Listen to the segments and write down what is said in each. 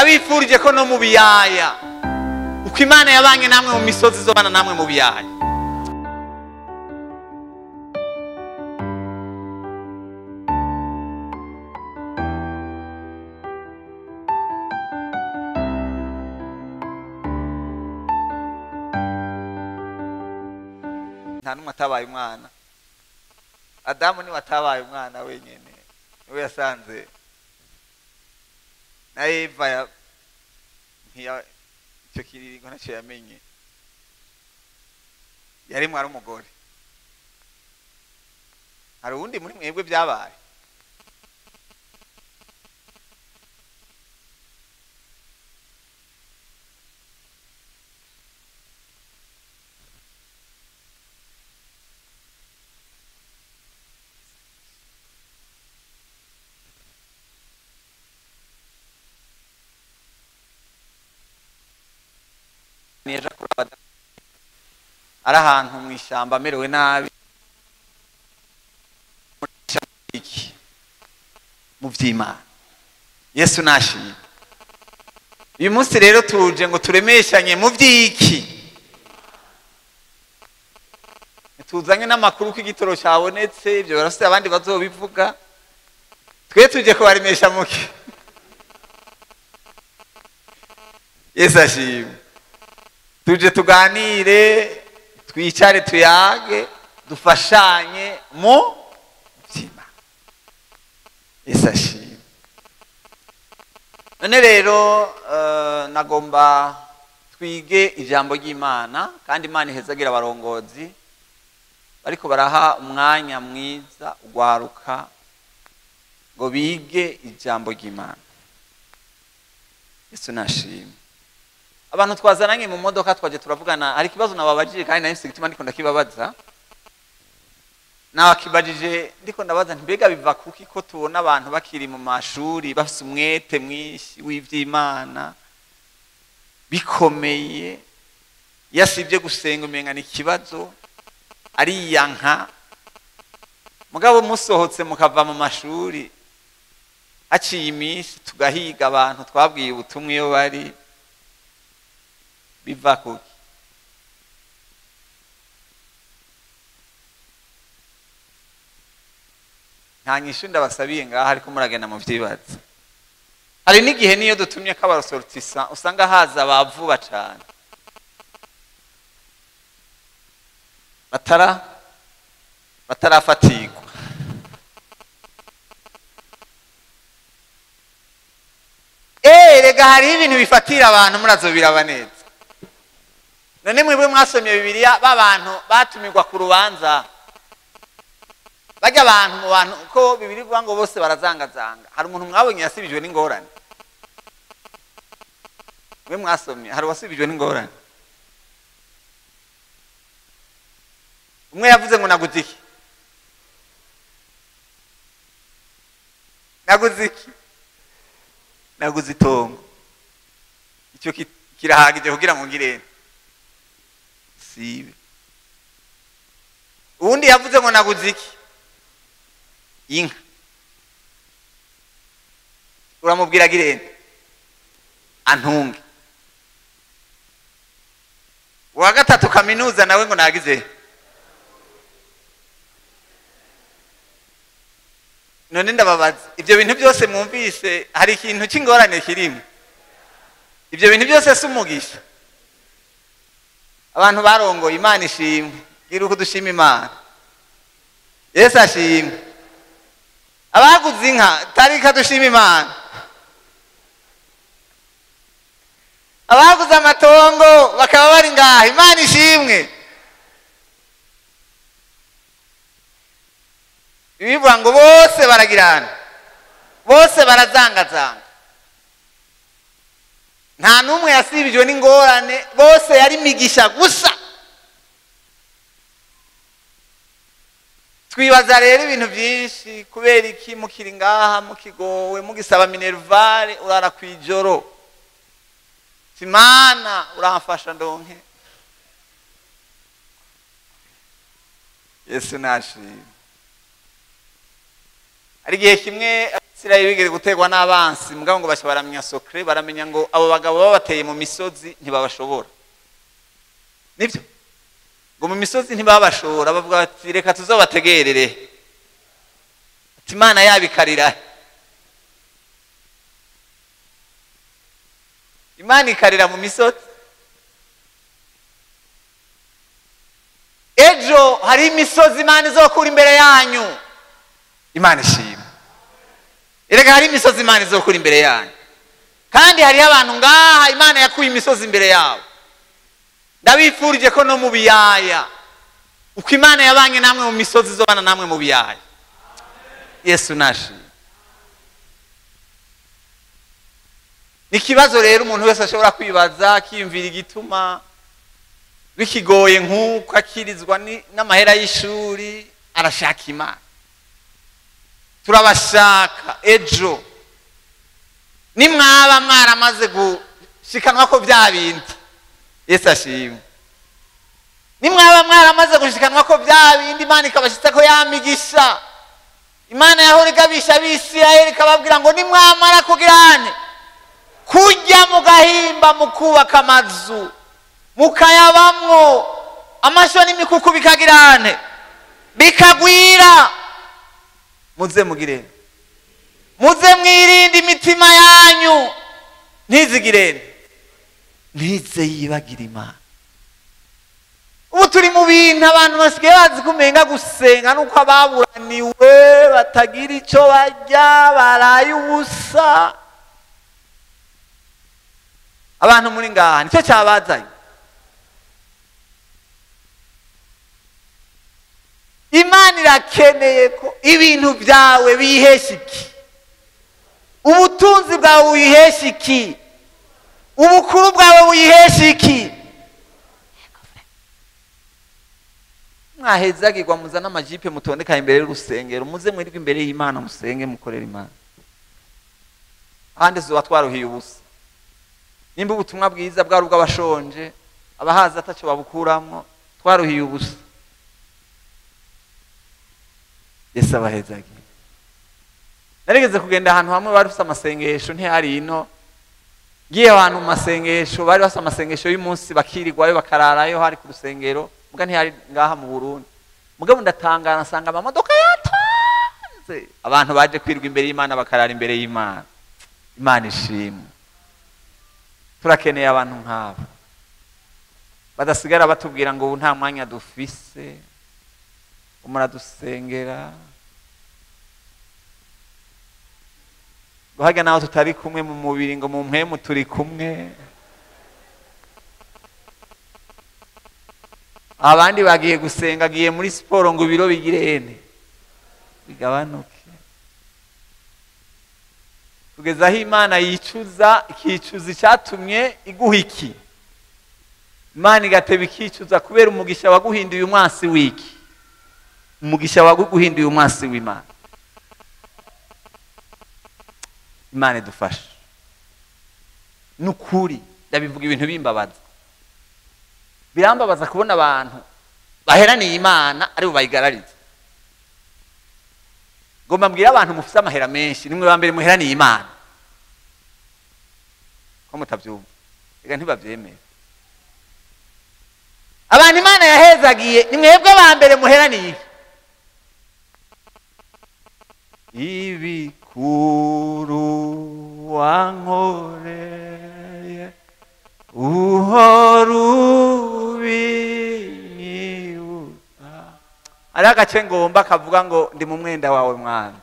ndabifurije ko no mu biyaya uko Imana yabanye namwe mu misozi izobana namwe mu biyaya. Nta numwe atabaye umwana. Adamu niwe atabaye umwana wenyene, niwe yasanze na Eva icyo kiriringo ntacyo yamenye, yarimwe ari umugore. Hari uwundi muri mwebwe byabaye? Neja kurabada ari ahantu mu ishyamba amerewe nabi mu by'Imana. Yesu nashimye. Uyu munsi rero tuje ngo turemeshanye mu by'iki, tuzanye n'amakuru ko igitoro cyabonetse, ibyo barafite abandi bazobivuga, twe tuje kubaremesha muke. Yesu ashimye. Tuje tuganire, twicare tuyage, dufashanye mu by'Imana. Yesu ashimwe. None rero nagomba twige ijambo ry'Imana, kandi Imana ihezagira abarongozi bariko baraha umwanya mwiza ugwaruka ngo bige ijambo ry'Imana. Yesu nashimwe. Abantu twazananye mu modoka twaje turavugana, hari kibazo nababajije kandi nahise gituma ndiko ndakibabaza. Nawakibajije ndiko ndabaza ntibega biva kuki ko tubona abantu bakiri mu mashuri bafite umwete mwinshi w'ivy'Imana bikomeye, yasibye gusenga umenga ni kibazo ariyanka, mugabo musohotse mukava mu mashuri haciye iminsi tugahiga abantu twabwiye ubutumwa iyo bari, biva kuki? Nta nyishu ndabasabiye ngaha ariko muragenda mu vyibaza. Hari n'igihe niyo dutumye kabarosortisa usanga haza bavuba cyane, batarafatirwa. Rega hari ibintu bifatira abantu murazobiraba neza. None mwebwe mwasomye Bibiliya b'abantu batumirwa ku rubanza, bajya abantu mu bantu ko Bibiliya ivuga ngo bose barazangazanga, hari umuntu mwabonye yasibijwe n'ingorane? Mwe mwasomye hari wasibijwe n'ingorane? Umwe yavuze ngo naguze iki? Naguze iki? Naguze itongo. Icyo kirahagije kugira ngo ngire sibe. Undi yavuze ngo naguze iki? Inka. Uramubwira girene antunge. Wa gatatu kaminuza nawe ngo nagize. None ndababaza, ibyo bintu byose mwumvise hari ikintu cy'ingorane kirimo? Ibyo bintu byose si umugisha? Abantu barongoye, Imana ishimwe, gira uko dushima Imana. Yesu ashimwe. Abaguze inka tarika dushima Imana. Abaguze amatongo bakaba bari ngaha, Imana ishimwe. Bivuga ngo bose baragirana, bose barazangazanga, nta numwe yasibijwe n'ingorane, bose yari migisha gusa. Twibaza rero ibintu byinshi, kubera iki mukiri ngaha mukigowe mugisaba minervare urara kwijoro, Imana uramfasha ndonke. Yesu nashimwe. Ari gihe kimwe Abisirayeli bigeze gutegwa n'abansi mugabo ngo basha baramenya sokre, baramenya ngo abo bagabo babateye mu misozi ntibabashobora. Nibyo ngo mu misozi ntibabashobora, bavuga bati reka tuzobategerere, ati Imana yabikarira. Imana ikarira mu misozi. Ejo hari imisozi Imana izokura imbere yanyu. Imana ishima. Erega hari imisozi Imana izokura imbere yanyu. Kandi hari abantu ngaha Imana yakuye imisozi imbere yabo. Ndabifurije ko no mu biyaya uko Imana yabanye namwe mu misozi izobana namwe mu biyaya. Yesu nashi. Nikibazo rero umuntu wese ashobora kwibaza akiyumvira igituma bikigoye nk'uko akirizwa n'amahera y'ishuri arashaka Imana. Turabashaka ejo nimwaba mwaramaze gushikanwa ko bya bindi. Yesu ashimwe. Nimwaba mwaramaze gushikanwa ko bya bindi Imana ikabashitsa ko yamigisha. Imana yahora igabisha Abisirayeli ikababwira ngo nimwamara kugirane kujya mu gahimba mukubaka amazu mukayabamwo amasho n'imikuku bikagirane bikagwira, muze mugirene, muze mwirinde imitima yanyu ntizigirene, ntize yibagira Imana. Ubu turi mu bintu abantu basigaye bazi kumenga gusenga nuko ababuraniwe batagira icyo barya baraye ubusa. Abantu muri ngaha nicyo cyabazanye. Imana irakeneye ko ibintu byawe bihesha iki, ubutunzi bwawe buyihesha iki, ubukuru bwawe buyihesha iki. Mwahezagirwa muzana amajipe mutondeka imbere y'urusengero, muze mwirirwe imbere y'Imana musenge mukorera Imana. Ahandi zuba twaruhiye ubusa. Nimba ubutumwa bwiza bwari ubw'abashonje abahaza ataco babukuramwo, twaruhiye ubusa. Yesu abahezagiye. Narigeze kugenda ahantu hamwe bari bafite amasengesho ntihari ino. Ngiye ahantu mu masengesho bari bafite amasengesho y'umunsi bakirirwayo bakararayo hari ku rusengero, muga ntihari ngaha mu Burundi. Mugabo ndatangana nsanga amamodoka yatonze abantu baje kwirwa imbere y'Imana bakarara imbere y'Imana. Imana ishimwe. Turakeneye abantu nk'abo badasigara batubwira ngo ubu nta mwanya dufise, umuradusengera guhaga naho tutari kumwe mu mubiri ngo mu mpemu turi kumwe. Abandi bagiye gusenga, agiye muri siporo ngo ibiro bigirene bigabanuke, kugeza aho Imana yicuza ikicuza icyatumye iguha iki. Imana igateba ikicuza kubera umugisha waguhinduye umwasi w'iki, umugisha waguhinduye umwasi w'Imana. Imana idufashe. Nukuri ndabivuga ibintu bimbabaza. Birambabaza kubona abantu baheraniye Imana ari bo bayigarariza. Ngomba mbwira abantu mufite amahera menshi nimwe bambere muheraniye Imana. Ko mutabyumva ega ntibabyemera. Abantu Imana yahezagiye nimwebwe bambere muheraniye. Ibikuru wankoreye uhorubinyibutsa. Ari agace ngomba kavuga ngo ndi mu mwenda wawe Mwana,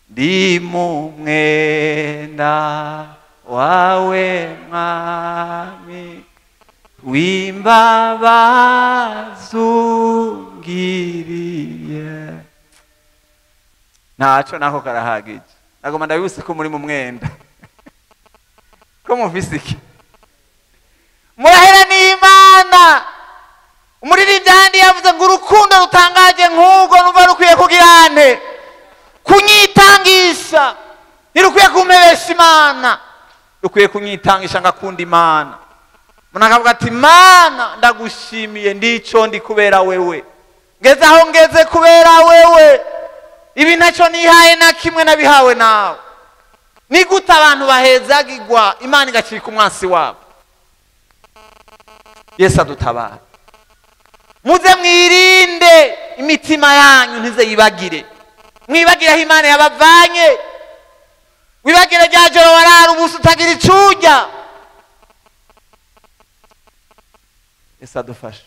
ndi mu mwenda wawe Mwami w'imbabazi ungiriye. Ntaco nako karahagije. Nagomba ndabibuse ko muri mu mwenda. Ko mufise iki? Muraheraniye Imana. Umuririmbyi ahandi yavuze ngo urukundo rutangaje nk'ubwo numva rukwiye kugirane kunyitangisha, ntirukwiye kumpebesha Imana, rukwiye kunyitangisha ngakunda Imana. Umuntu akavuga ati Mana ndagushimiye ndico ndi kubera wewe, ngeze aho ngeze kubera wewe, ibi ntacyo nihaye na kimwe nabihawe nawe. ni gute abantu bahezagirwa imana igacika umwansi wabo? Yesu adutabara. Muze mwirinde imitima yanyu ntize yibagire, mwibagire aho imana yabavanye. Wibagire rya joro warara ubusa utagira icurya. Yesu adufashe.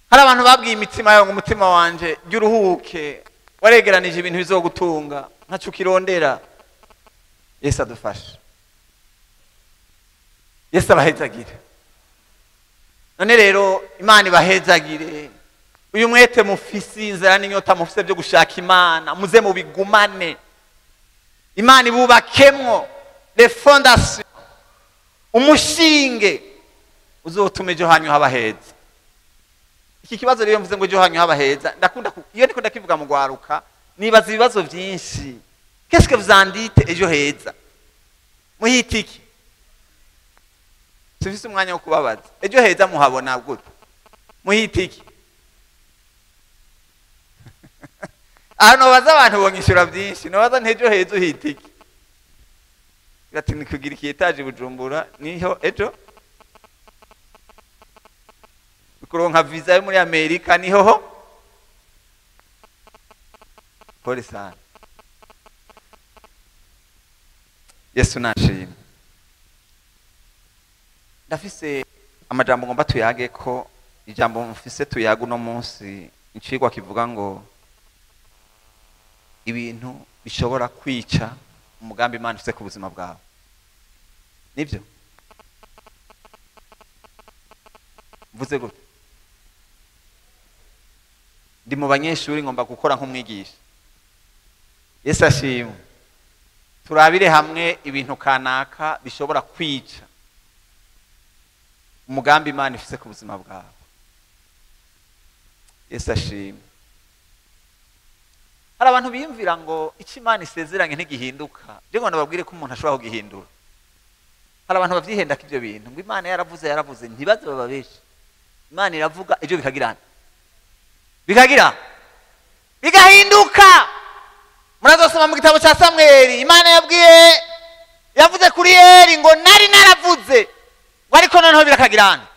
Hari abantu babwiye imitima yabo ngo umutima wanje jya uruhuke, waregeranije ibintu bizogutunga ntaco ukirondera. Yesu adufashe. Yesu abahezagire. None rero imana ibahezagire. Uyu mwete mufisi, inzara n'inyota mufise byo gushaka imana, muze mubigumane. Imana ibubakemwo les fondations, umushinge uzotuma ejo hanyu haba heza. Iki kibazo rero mvuze ngo ejo hanyu haba heza, ndakunda iyo ndiko ndakivuga mu gwaruka nibaza ibibazo byinshi. Qu'est-ce que vous en dites ejo heza? Muhitiki sifise umwanya wo kubabaza. Ejo heza muhabona gute? Muhitiki ano baza abantu bonyishura byinshi, no baza ntejo heza uhitiki. Gati nikugira iki etaje Bujumbura niho ejo kuronka visa yo muri Amerika niho ho. Pole sana. Yesu nashimye. Ndafise amajambo ngomba tuyage ko ijambo mfise tuyaga uno munsi incigwa kivuga ngo ibintu bishobora kwica umugambi Imana ifise ku buzima bwawe. Nibyo? Mvuze gute? Ndi mu banyeshuri ngomba gukora nk'umwigisha. Yesu ashimwe. Turabire hamwe ibintu kanaka bishobora kwica umugambi Imana ifise ku buzima bwawe. Yesu ashimwe. Hari abantu biyumvira ngo icyo Imana isezeranye ntigihinduka. Je ngo nababwire ko umuntu ashobora kugihindura. Hari abantu bavyihenda k'ibyo bintu ngo Imana yaravuze ntibaze bababeshe. Imana iravuga ejo bikagirana. Bigahinduka. Murazosoma mu gitabo cya Samueli, Imana yavuze kuri Eli ngo nari naravuze ngo ariko noneho birakagirana.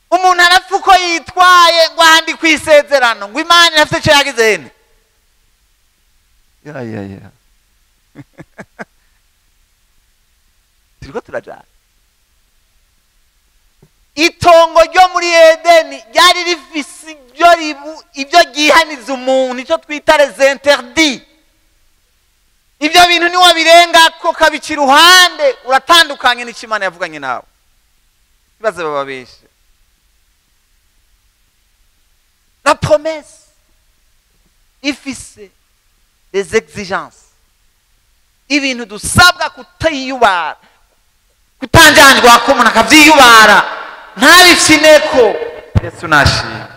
Umuntu arapfuko yitwaye ngo ahandi kwisezerano ngo Imana irafite cyo yagizene. Ya. Turiko turajana. Itongo ryo muri Edeni ryari rifise ibyo gihaniza umuntu, icyo twita les interdits. Ibyo bintu ni wabirenga ko kabici ruhande uratandukanye n'Imana yavuganye nawe. Bibaze bababeshe. La promesse ifise des exigences. Ibintu dusabwa kutayubara, kutanjanjwa ko umuntu akavyiyubara ntabifineko. Yesu nashimye.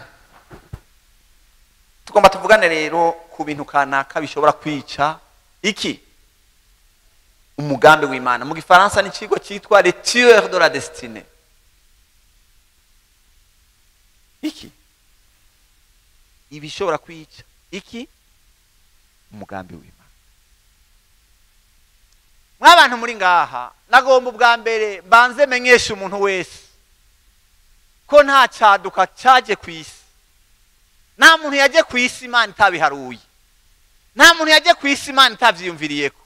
Tugomba tuvugane rero ku bintu kanaka bishobora kwica iki umugambi w'Imana. Mu Gifaransa ni kigo cyitwa les tueurs de la destinée. Iki ibishobora kwica iki umugambi w'Imana. Mwabantu muri ngaha nagomba ubwa mbere banze menyesha umuntu wese ko nta cyaduka cyaje ku isi. Nta muntu yaje ku isi Imana itabiharuye. Nta muntu yaje ku isi Imana itavyiyumviriyeko.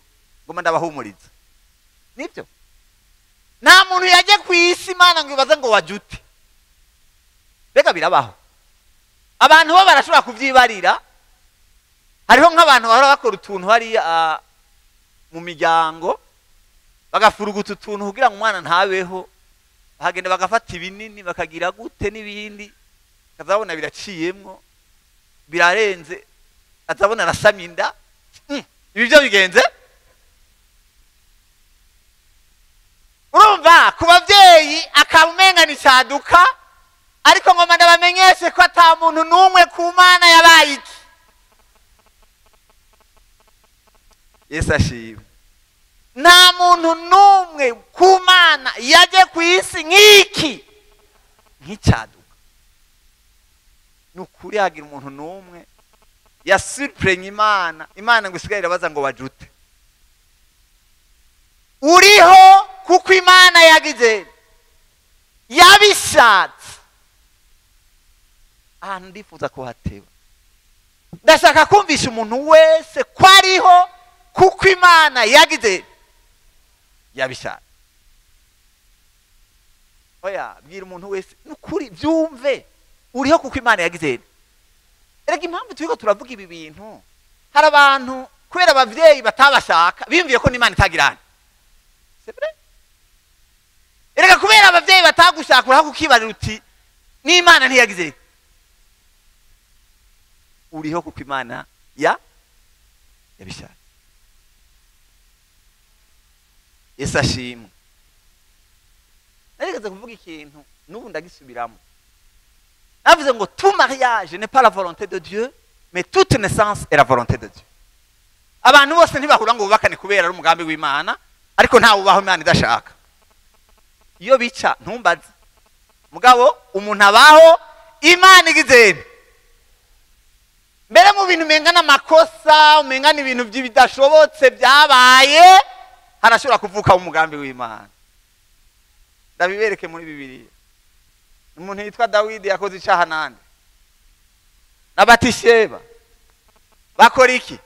Ngoma ndabahumuriza. Nibyo? Nta muntu yaje ku isi Imana ngo ibaze ngo wajute. Bega birabaho. Abantu bo barashobora kuvyibarira. Hariho nk'abantu bahora bakora utuntu hari mu miryango bagafuruguta utuntu kugira ngo umwana ntabeho, bahagenda bagafata ibinini bakagira gute n'ibindi, kazabona biraciyemwo birarenze, azabona arasamye inda. Ibi byo bigenze. Urumva ku bavyeyi akabumenga ni cyaduka, ariko ngoma ndabamenyeshe ko ata muntu numwe ku Mana yabaye iki. Yesu ashimwe. Nta muntu numwe ku Mana yaje ku isi nk'iki nk'icyaduka. nukuri hagira umuntu numwe yasurprenye Imana ngo isigaye irabaza ngo wajute. Uriho kuko Imana yagize yabishatse. Ahantu ndifuza kuhateba, ndashaka kumvisha umuntu wese ko ariho kuko Imana yagize yabishatse. Oya, bwira umuntu wese nukuri byumve, uriho kuko Imana yagize. Erega impamvu turiko turavuga ibi bintu, hari abantu kubera abavyeyi batabashaka biyumviye ko n'Imana itagirana. C'est vrai? Erega kubera abavyeyi batagushaka uraho kukibarira uti n'Imana ntiyagize. Uriho kuko Imana yabishaka. Yesu ashimwe. Narigeze kuvuga ikintu n'ubu ndagisubiramo. Navuze ngo tout mariage n'est pas la volonté de Dieu, mais toute naissance est la volonté de Dieu. Abantu bose ntibahura ngo bubakane kubera ari umugambi w'Imana, ariko nta ubaho Imana idashaka. Iyo bica ntumbaze. Mugabo umuntu abaho Imana igize. Mbere mu bintu mengana makosa, umengana ibintu by'ibidashobotse byabaye, harashobora kuvuka umugambi w'Imana. Ndabibereke muri Bibiliya. Umuntu yitwa Dawidi yakoze icyaha nande na Batisheba bakora iki?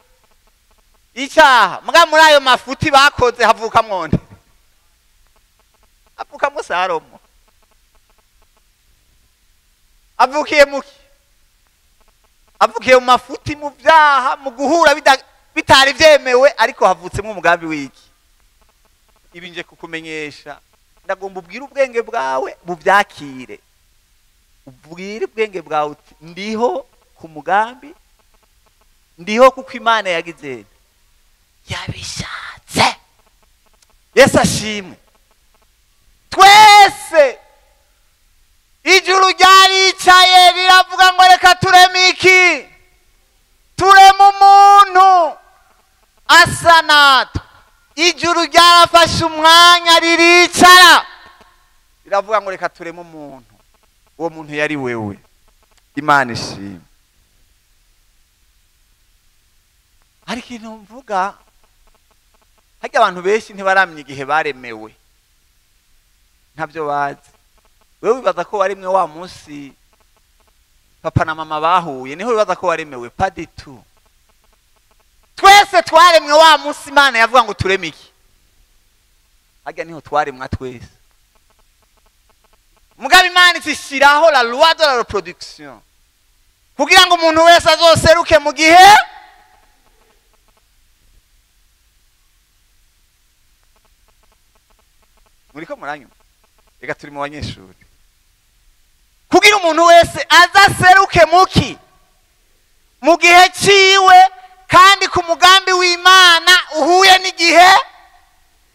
Icyaha. Muga muri ayo mafuti bakoze havuka mwonde, havuka Salomo. Avukiye muki? Avukiye mu mafuti, mu byaha, mu guhura bitari byemewe, ariko havutsemo umugambi w'iki? Ibi nje kukumenyesha, ndagomba ubwire ubwenge bwawe bubyakire. Ubwire ubwenge bwawe uti ndiho ku mugambi, ndiho kuko Imana yagize yabishatse. Yesu ashimwe. Twese ijuru ryaricaye riravuga ngo reka tureme iki? Tureme umuntu asa natwe. Ijuru ryarafashe umwanya riricara riravuga ngo reka tureme umuntu. Uwo muntu yari wewe. Imana ishimwe. Hari ikintu mvuga, hajya abantu benshi ntibaramye igihe baremewe, ntabyo bazi. Wewe wibaza ko waremwe wa munsi papa na mama bahuye, niho wibaza ko waremewe? Pas du tout. Twese twaremwe wa munsi Imana yavuga ngo tureme iki. Hajya niho twaremwa twese. Mugabe Imana ishyiraho la loi de la reproduction kugira ngo umuntu wese azoseruke mu gihe muriko muranyuma. Reka turi mu banyeshuri. Kugira umuntu wese azaseruke muki mu gihe ciwe, kandi ku mugambi w'Imana uhuye n'igihe.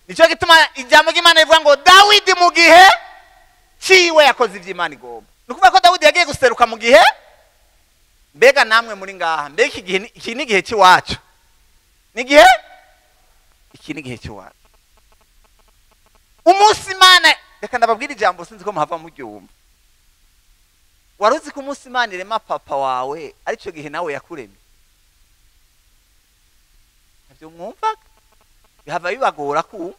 Nico gituma ijambo ry'Imana rivuga ngo Dawidi mu gihe ciwe yakoze ivy'Imana igomba. Nukuvuga ko Dawidi yagiye guseruka mu gihe. Mbega namwe muri ngaha, mbega iki ni igihe cy'iwacu? Nigihe iki ni igihe cy'iwacu. Umunsi Imana, reka ndababwira ijambo sinzi ko muhava muryumva. Waruzi ko umunsi Imana irema papa wawe arico gihe nawe yakuremye? Ntabyo mwumva? Bihava bibagora ko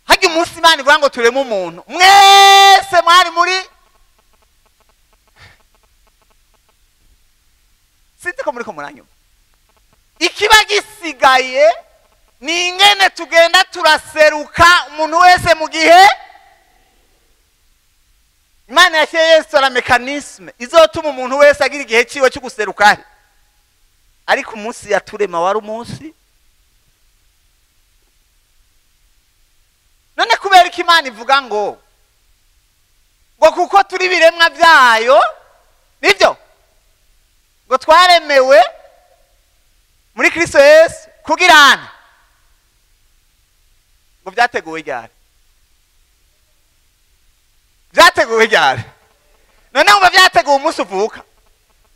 hajya umunsi Imana ivuga ngo tureme umuntu, mwese mwari muri sinzi ko muriko muranyuma. Ikiba gisigaye ni ingene tugenda turaseruka umuntu wese mu gihe. Imana yashiye Yesu la mekanisme izotuma umuntu wese agira igihe ciwe cyo guseruka. Ariko umunsi yaturema wari umunsi. None kubera ko Imana ivuga ngo kuko turi biremwa byayo, nibyo ngo twaremewe muri Kristo Yesu kugirana, ngo byateguwe ryari? Byateguwe ryari? None ngo byateguwe umunsi uvuka.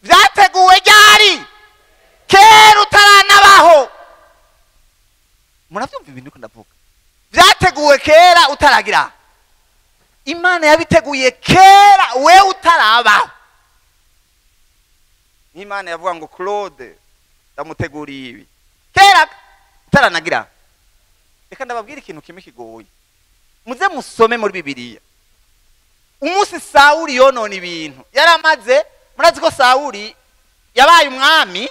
Byateguwe ryari? Kera utaranabaho. Muravyumva ibintu ko ndavuga? Byateguwe kera utaragira. Imana yabiteguye kera we utarabaho. Imana yavuga ngo Claude ndamuteguriye ibi kera taranagira. Reka ndababwira ikintu kimwe kigoye, muze musome muri Bibiliya. Umunsi Sawuli yonona ibintu yaramaze, murazi ko Sawuli yabaye umwami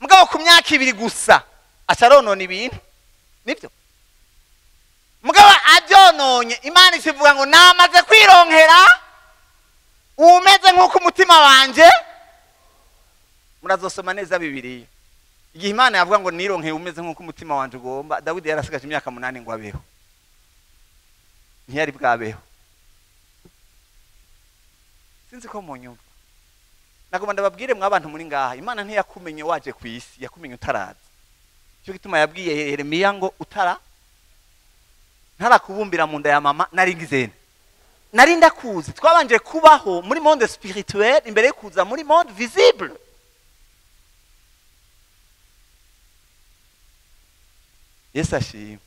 mugabo ku myaka 2 gusa acaronona ibintu, nibyo mugabo abyononye. Imana isivuga ngo namaze kwironkera umeze nk'uko umutima wanje. Murazosoma neza Bibiliya igihe Imana yavuga ngo nironkeye umeze nk'uko umutima wanje ugomba. Dawidi yarasigaje imyaka 8 ngo abeho, ntiyari bwabeho. Sinzi ko munyumva. Nagomba ndababwire mwa abantu muri ngaha, Imana ntiyakumenye waje ku isi, yakumenye utaraza. Cyo gituma yabwiye Yeremiya ngo ntarakubumbira mu nda ya mama naringizene, nari ndakuzi. Twabanje kubaho muri monde spirituel imbere yo kuza muri monde visible. Yesu ashimwe.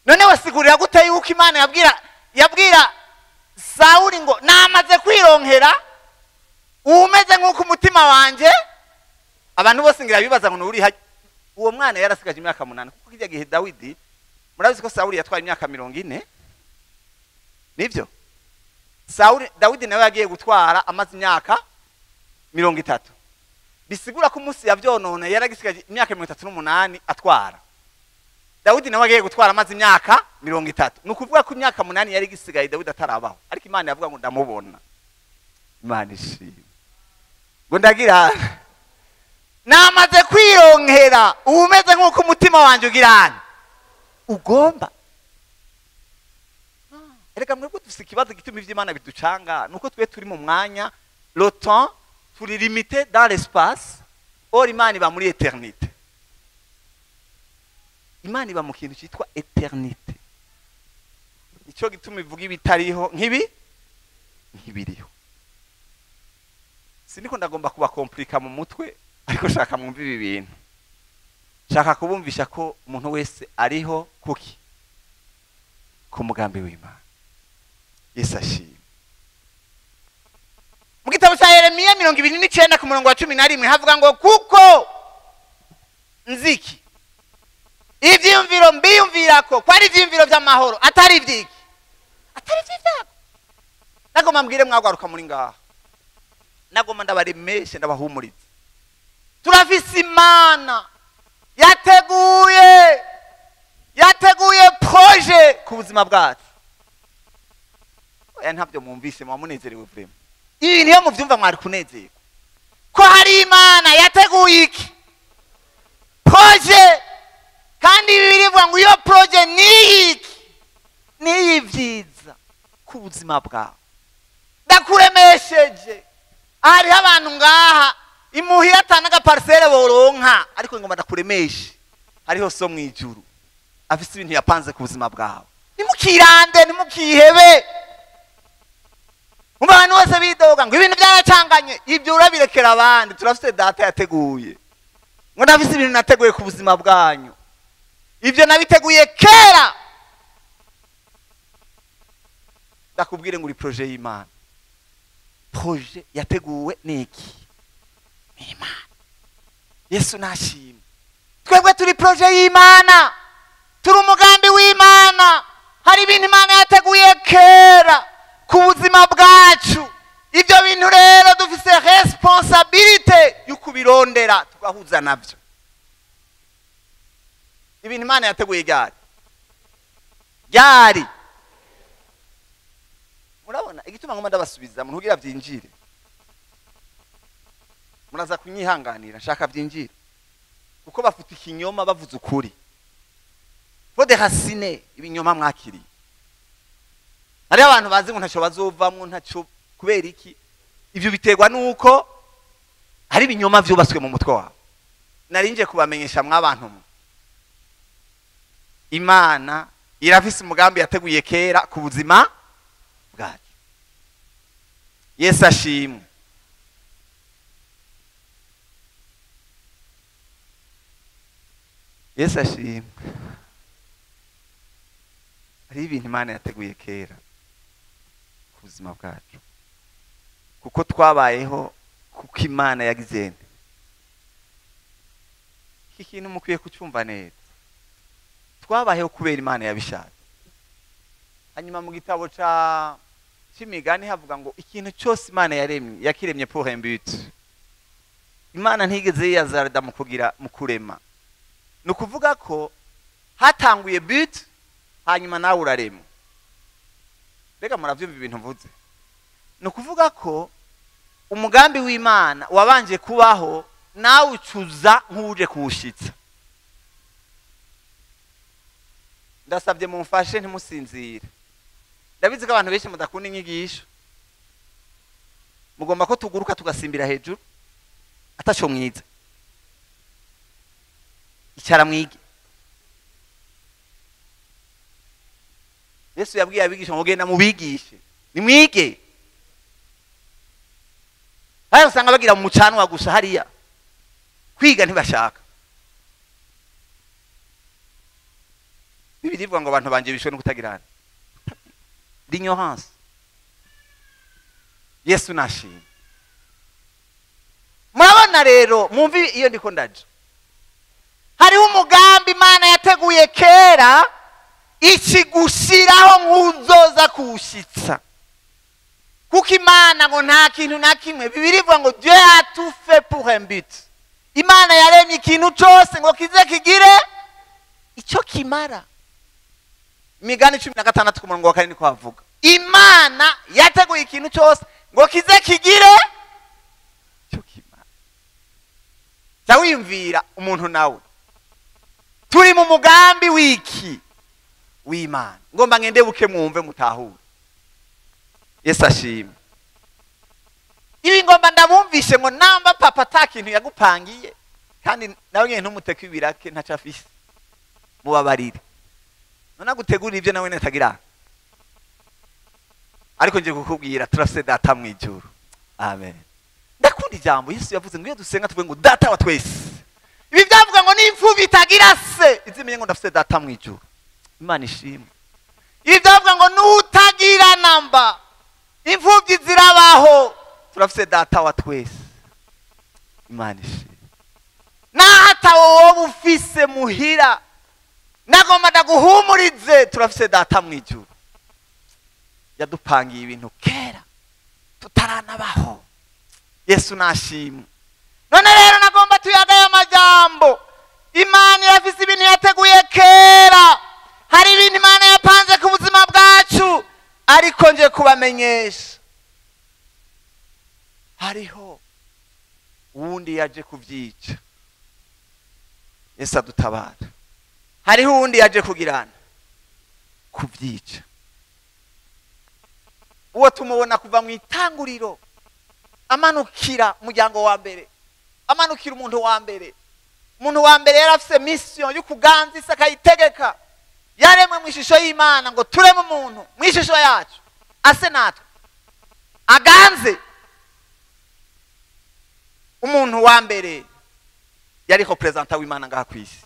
None wasigurira gute yuko Imana yabwira Sawuli ngo namaze kwironkera umeze nk'uko umutima wanje? Abantu bose ngira bibaza ngo uri uwo mwana yarasigaje imyaka 8, kuko kijya gihe Dawidi, murabizi ko Sawuli yatwaye imyaka 40, nivyo Dawidi nawe yagiye gutwara amaze imyaka 30. Bisigura ko umunsi yavyonona yaragisigaje imyaka 38 atwara. Dawidi nawe yagiye gutwara amaze imyaka 30. Nukuvuga ko imyaka 8 yari gisigaye Dawidi atarabaho, ariko Imana yavuga ngo ndamubona. Imana ishimwe. Ngo ndagira namaze kwironkera umeze nk'uko umutima wanje ugirana ugomba. Erega mwebwe dufise ikibazo gituma ivy'Imana biducanga, nuko twe turi mu mwanya, le temps turi limité dans l'espace, or Imana iba muri éternité. Imana iba mu kintu cyitwa éternité. Ico gituma ivuga ibitariho nk'ibiriho. Siniko ndagomba kuba komplika mu mutwe, ariko shaka mwumva ibi bintu. Shaka kubumvisha ko umuntu wese ariho kuki ku mugambi w'Imana. Yesu ashimwe. Mu gitabo cya Yeremiya 29 ku murongo wa 11 havuga ngo kuko nziki ivyumviro mbiyumvirako ko ari ivyumviro by'amahoro atari ivyiki, atari ivy'ibyago. Nagomba mbwire mwagaruka muri ngaha, nagomba ndabaremeshe ndabahumuriza. Turafise Imana yateguye projet ku buzima bwacu. Oya ntabyo mwumvise mwamunezerewe vrema. Ibi niyo muvyumva mwari kunezerwa ko hari Imana yateguye iki projet, kandi birivuga ngo iyo projet ni iki, ni ivyiza ku buzima bwawe. Ndakuremesheje ari abantu ngaha imuhira tanaga parcelle boronka, ariko ngomba ndakuremeshe hariho so mwijuru afise ibintu yapanze ku buzima bwawe. Nimukirande, nimukihebe. Abantu bose bidoga ngo ibintu byaracanganye, ibyo urabirekera abandi. Turafise data yateguye ngo ndafise ibintu nateguye ku buzima bwanyu, ibyo nabiteguye kera. Ndakubwire ngo uri projet y'Imana. Projet yateguwe niki? Ni Imana. Yesu nashimwe. Twebwe turi projet y'Imana, turi umugambi w'Imana. Hari ibintu Imana yateguye kera ku buzima bwacu. Ibyo bintu rero dufise responsabilité yo kubirondera tugahuza navyo. Ibintu Imana yateguye ryari. Murabona igituma ngoma ndabasubiza muntu ugira byinjire. Muraza kunyihanganira nshaka byinjire, kuko bafuta ikinyoma bavuze ukuri. Faut déraciner ibinyoma mwakiri. Ari abantu bazi ngo ntacyo bazovamwo, ntacyo kubera iki. Ibyo biterwa nuko hari ibinyoma byubaswe mu mutwe wawe. Narinje kubamenyesha mwabantu mu Imana irafise umugambi yateguye kera ku buzima bwacu. Yesu ashimwe. Yesu ashimwe. Hari ibintu Imana yateguye kera ku buzima bwacu, kuko twabayeho kuko Imana yagize iki kintu mukwiye kucyumva neza. Twabayeho kubera Imana yabishatse. Hanyuma mu gitabo cy'imigani havuga ngo ikintu cyose Imana yaremye yakiremye pour un but. Imana ntigeze yiyazarda mu kurema. Ni ukuvuga ko hatanguye but hanyuma nawe urarema. Mbega murabyumva ibintu mvuze? Ni ukuvuga ko umugambi w'Imana wabanje kubaho nawe ucuza nk'uje kuwushitsa. Ndasabye mumfashe ntimusinzire. Ndabizi ko abantu benshi mudakunda inyigisho. Mugomba ko tuguruka tugasimbira hejuru ataco mwiza. Icara mwige. Yesu yabwiye abigisha ngo genda mubigishe. Ni mwige. Hayo usanga bagira mu mucanwa gusa hariya. Kwiga ntibashaka. Bibiri bivuga ngo abantu banje bishwe no kutagirana. L'ignorance. Yesu nashimye. Murabona rero mumvi iyo ndiko ndaje. Hariho umugambi Imana yateguye kera ikigushiraho nk'uzoza kuwushitsa. Kuko Imana ngo nta kintu na kimwe. Bibiri bivuga ngo Dieu a tout fait pour un but. Imana yaremye ikintu cyose ngo kize kigire icyo kimara. Migani 16 ku murongo wa 4 kwavuga. Imana yateguye ikintu cyose ngo kize kigire icyo kimara. Cyawimvira umuntu nawe. Turi mu mugambi wiki w'Imana. Ngomba ngende buke mwumve mutahure. Yesu ashimwe. Ibi ngomba ndabumvishe ngo namba papa takintu yagupangiye kandi nawe nyene ntumuteke ibirake ntaca afise. Mubabarire. Nona gutegura ibyo nawe netagira. Ariko nje kukubwira turafise data mwijuru. Amen. Ndakunda ijambo Yesu yavuze ngo iyo dusenga tuvuge ngo data wa twese. Ibi byavuga ngo n'imfubi itagira se. Izimenye ngo ndafise data mwijuru. Imana ishimwe. Ibi byavuga ngo nutagira namba. Imfubi zirabaho. Turafise data wa twese. Imana ishimwe. Na hata wowe ufise muhira. Nagomba ndaguhumurize turafise data mwijuru. Yadupangiye ibintu kera tutaranabaho. Yesu nashimwe. None rero nagomba tuyagaye amajambo. Imana yafise ibintu yateguye kera. Hari ibintu Imana yapanze ku buzima bwacu. Ariko nje kubamenyesha. Hariho uwundi yaje kuvyica. Yesu adutabara. Hariho uwundi yaje kugirana kuvyica. Uwo tumubona kuva mu itanguriro amanukira umuryango wa mbere, amanukira umuntu wa mbere. Umuntu wa mbere yarafise mission yo kuganza isi akayitegeka. Yaremwe mu ishusho y'Imana ngo tureme umuntu mu ishusho yacu ase natwe aganze. Umuntu wa mbere yari representant w'Imana ngaha kwisi.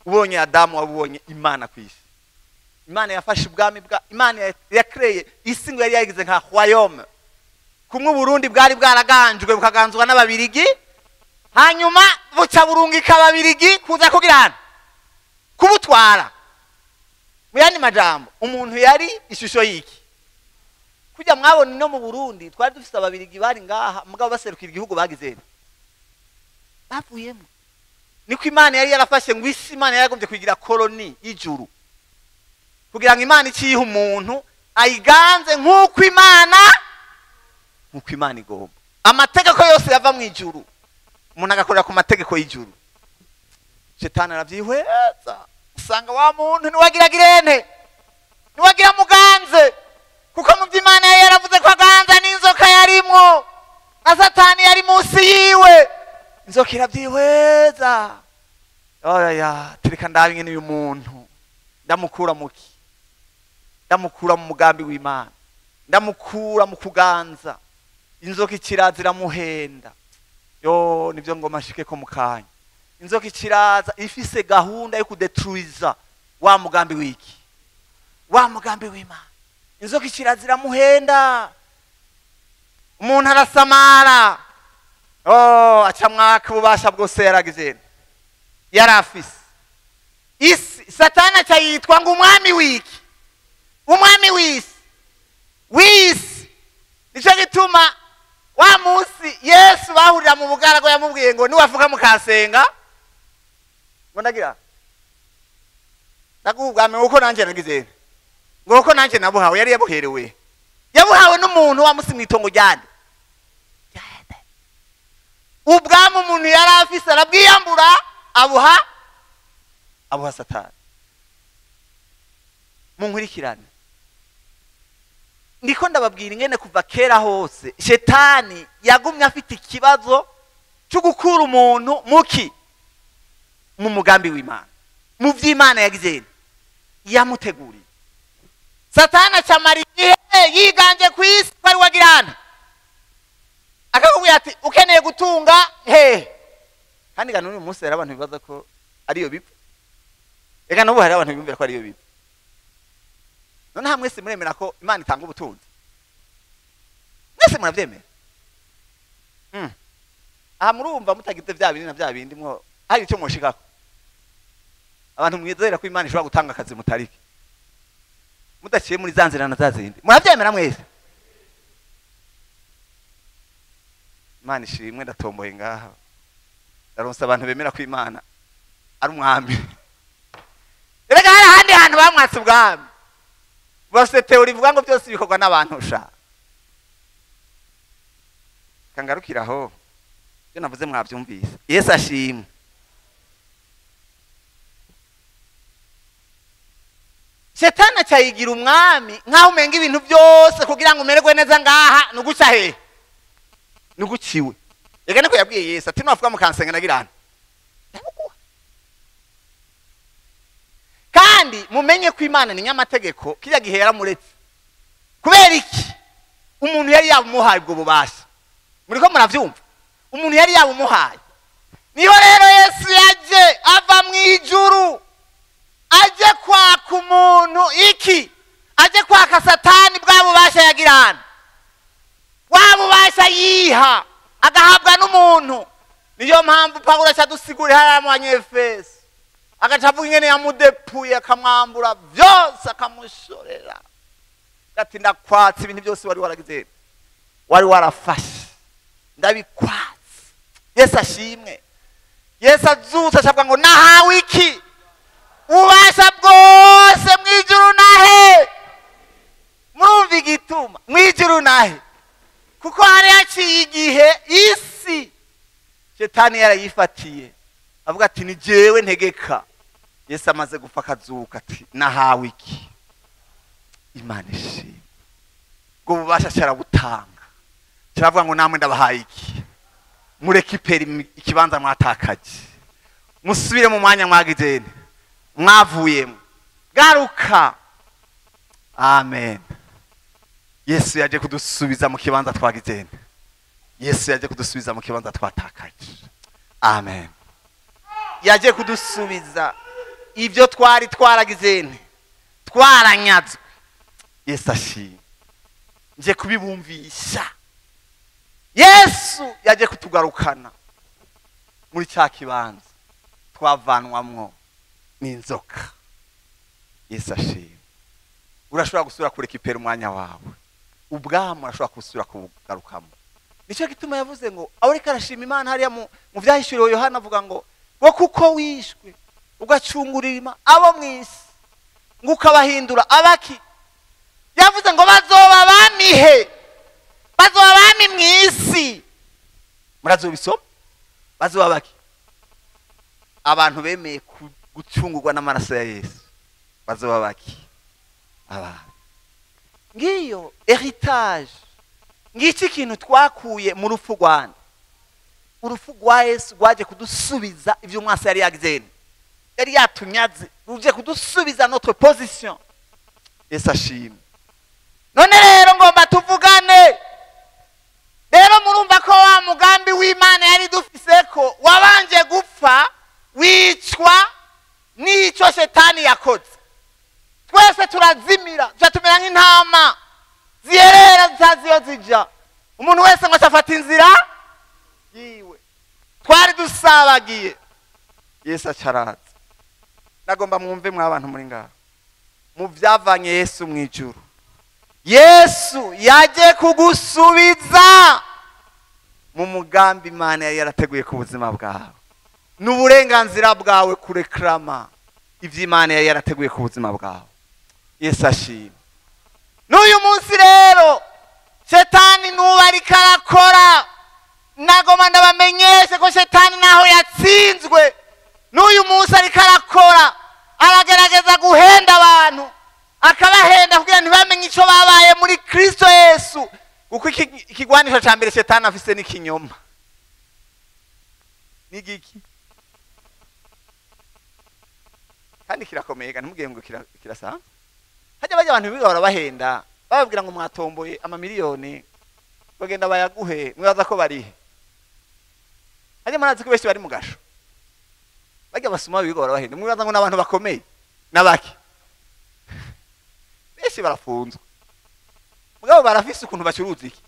Ubonye Adamu wabonye Imana kwisi. Imana yafashe ubwami bwa Imana yakreye isi ngo yari yagize nka royaume. Kumwe Burundi bwari bwaraganjwe bukaganzwa n'ababirigi. Hanyuma buca burungika ababirigi kuza kugirana kubutwara. Muyandi majambo umuntu yari ishusho yiki. Kujya mwabona no mu Burundi twari dufite ababirigi bari ngaha mugabo baserukira igihugu bagize. Bavuyemo. Niko Imana yari yarafashe ngo isi Imana yaragombye kugira koloni y'ijuru. Kugira ngo Imana iciye umuntu ayiganze nk'uko Imana igomba. Amategeko yose yava mu ijuru. Umuntu agakorera ku mategeko y'ijuru. Shetani aravyihweza. Usanga wa muntu niwagira girene. Niwagira muganze. Kuko mu by'Imana yaravuze ko aganza n'inzoka yarimwo. Na Satani yari munsi yiwe. Inzoka iravyihweza. Oya, tureka ndabe ngene uyu muntu. Ndamukura muki. Ndamukura mu mugambi w'Imana. Ndamukura mu kuganza. Inzoka ikirazira muhenda. Yo nivyo ngoma shike ko mukanya. Inzoka ikiraza ifise gahunda yo kudetruiza wa mugambi wiki. Wa mugambi w'Imana. Inzoka ikirazira muhenda. Umuntu arasamara. aca mwaka ububasha bwose yaragize yarafise isi. Satani aca yitwa ngo umwami wiki, umwami wisi. Nico gituma wa munsi Yesu bahurira mu bugarago yamubwiye ngo niwavuga mukasenga ngo ndagira ndakubwame uko nanje nagize ngo uko nanje nabuhawe. Yari yabuherewe n'umuntu wamusi mwitongo ryande ubwami umuntu yari afise arabwiyambura abuha Satani. Munkurikirane, ndiko ndababwira ingene kuva kera hose Shetani yagumye afite ikibazo cyo gukura umuntu mu mugambi w'Imana, mu vy'Imana yagize yamuteguriye. Satani acamara igihe yiganje ku isi ko ari wagirana, akakubwira ati ukeneye gutunga kandi gano uyu munsi hari abantu bibaza ko ariyo bipfa. Ega n'ubu hari abantu bimvira ko ariyo bipfa. None hamwe se muremera ko Imana itanga ubutunzi? Mwese muravyemera? Aha murumva mutagize vya bindi na vya bindi mwo hari icyo mwoshikako. Abantu mwizera ko Imana ishobora gutanga akazi mutariki, mudaciye muri zanzira na zazindi. Muravyemera mwese? Imana ishimwe, ndatomboye ngaha. Ndaronsa abantu bemera ko Imana ari umwami. Erega hari ahandi hantu bamwatse ubwami, bose teori ivuga ngo byose bikorwa n'abantu sha. Kangarukiraho byo navuze mwabyumvise. Yesu ashimwe. Shetani cyayigira umwami nkaho umenga ibintu byose kugira ngo umererwe neza ngaha nuguca he nuguciwe. Ega niko yabwiye Yesu ati navuga mukansenga nagirana. Kandi mumenye ko Imana ni nyamategeko kijya gihera muretse. Kubera iki? Umuntu yari yabumuhaye ubwo bubasha. Muriko muravyumva? Umuntu yari yabumuhaye. Niho rero Yesu yaje ava mu ijuru aje kwaka umuntu iki? Aje kwaka Satani bwa bubasha yagirana. Wa bubasha yiha agahabwa n'umuntu. Niyo mpamvu Paulo acadusigura hariya mu Banyefeso agacavuga ingene yamudepuye akamwambura byose akamushorera ati ndakwatse ibintu byose wari waragize wari warafashe ndabikwatse. Yesu ashimwe. Yesu azutse acavuga ngo nahawe iki? Ubasha bwose mwijuru nahe. Murumva igituma mwijuru nahe? Kuko hari haciye igihe isi Shetani yarayifatiye avuga ati ni jewe ntegeka. Yesu amaze gupfa akazuka ati nahawe iki? Imana ishimwe. Ubwo bubasha cyarabutanga kiravuga ngo namwe ndabahaye iki? Murekipera ikibanza mwatakaje, musubire mu mwanya mwagizene mwavuyemo, garuka. Amen. Yesu yaje kudusubiza mu kibanza twagizene. Yesu yaje kudusubiza mu kibanza twatakaje. Amen. Yaje kudusubiza ibyo twari twaragizene twaranyazwe. Yesu ashimwe. Nje kubibumvisha Yesu yaje kutugarukana muri cya kibanza twavanwamwo n'inzoka. Yesu ashimwe. Urashobora gusura kurekipera umwanya wawe, ubwamo urashobora gusura kugarukamo. Nicyo gituma yavuze ngo aureka arashima Imana hariya mu vyahishuriwe Yohana avuga ngo kuko wishwe ugacungurira abo mwisi ngo ukabahindura abaki. Yavuze ngo bazoba bamihe, bazoba bami mwisi. Murazobisoma? Bazoba baki? Abantu bemeye gucungurwa n'amaraso ya Yesu. Bazoba baki? Abantu. Ngiyo heritage. Ngiki kintu twakuye mu rufu Rwanda. Urufu rwa Yesu rwaje kudusubiza ibyo mwase yari yagizene. Yari yatunyaze, ruje kudusubiza notre position. Yesu ashimwe. None rero ngomba tuvugane. Rero murumva ko wa mugambi w'Imana yari dufiseko wabanje gupfa wicwa n'icyo Shetani yakoze. Twese turazimira, tumera nk'intama ziyerera zitaziyo zija. Umuntu wese ngo afata inzira yiwe twari dusabagiye Yesu acaraza. Nagomba mwumve mwabantu muri ngaho mu byavanye Yesu mu ijuru. Yesu yaje kugusubiza mu mugambi Imana yari yarateguye ku buzima bwawe. N'uburenganzira bwawe kureklama ivyo Imana yari yarateguye ku buzima bwawe. Yesu ashimwe. N'uyu munsi rero Shetani nuba ariko arakora, nagoma ndabamenyeshe ko Shetani naho yatsinzwe, n'uyu munsi ariko arakora, aragerageza guhenda abantu, akabahenda kugira ntibamenye ico babaye muri Kristo Yesu. Kuko ikigwanisho ca mbere Shetani afise n'ikinyoma. Nigiki? Kandi kirakomeye, ntimubwiye ngo kirasa. Hajya bajya abantu bigahora bahenda, bababwira ngo mwatomboye amamiliyoni, bagenda bayaguhe, mwaza ko barihe. Hajya murazi ko benshi bari mu gasho. Bajya basuma bigahora bahenda, mwaza ngo n'abantu bakomeye, nabaki. Benshi barafunzwe. Mugabo barafise ukuntu bacuruza iki.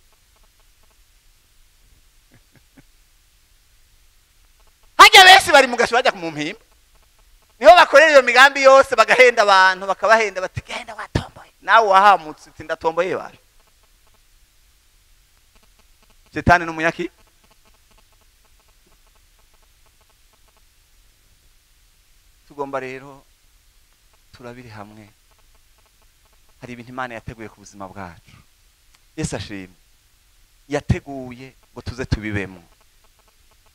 Hajya benshi bari mu gasho bajya kumumpimba. Niho bakorera iyo migambi yose bagahenda abantu, bakabahenda bati genda watomboye. Nawe wahamutse uti ndatomboye baje. Shetani n'umunyaki. Tugomba rero turabiri hamwe. Hari ibintu Imana yateguye ku buzima bwacu. Yesu ashimwe. Yateguye ngo tuze tubibemo.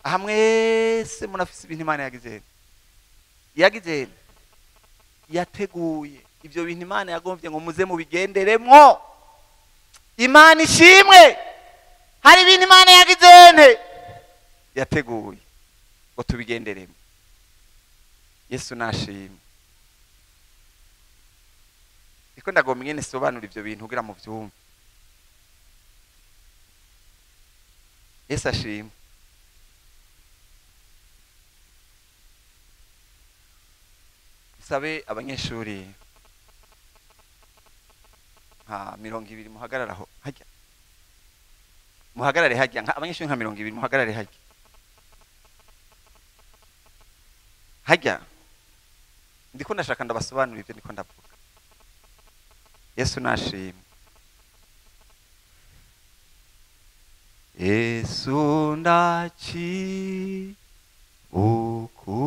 Aha mwese munafise ibintu Imana yagize. Yateguye ibyo bintu Imana yagomvye ngo muze mu bigenderemwo. Imana ishimwe. Hari ibintu Imana yagize yateguye ngo tubigenderemo. Yesu nashimwe. Iko ndagomba ngene sobanura ibyo bintu kugira mu byumve. Yesu ashimwe. Sabe abanyeshuri 20 muhagararaho hajya. Muhagarare hajya abanyeshuri 20 muhagarare hajya. Hajya. Ndiko ndashaka ndabasobanura ibyo ndiko ndavuga. Yesu nashimwe. Yesu ndachi ukumusi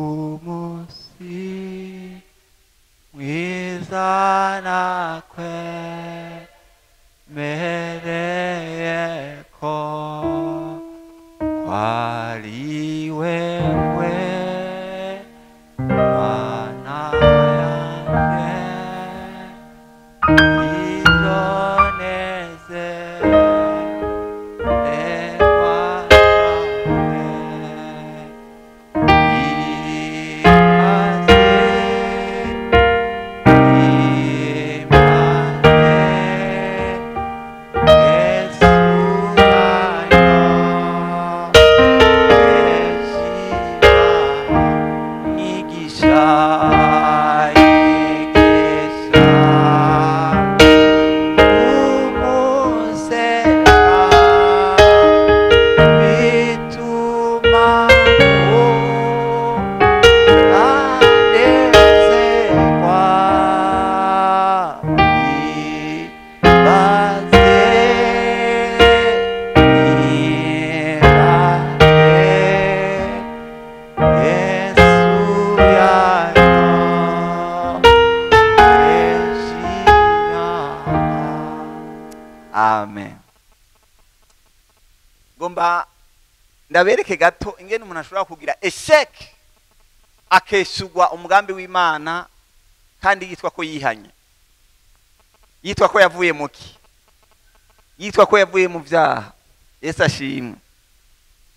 mwizana kwe mereyeko kwali wewe mana yanjye idoneze ndabereke gato ingene umuntu ashobora kugira esheke akeshugwa umugambi w'Imana kandi yitwa ko yihanye, yitwa ko yavuye muki, yitwa ko yavuye mu byaha. Yesu ashimwe.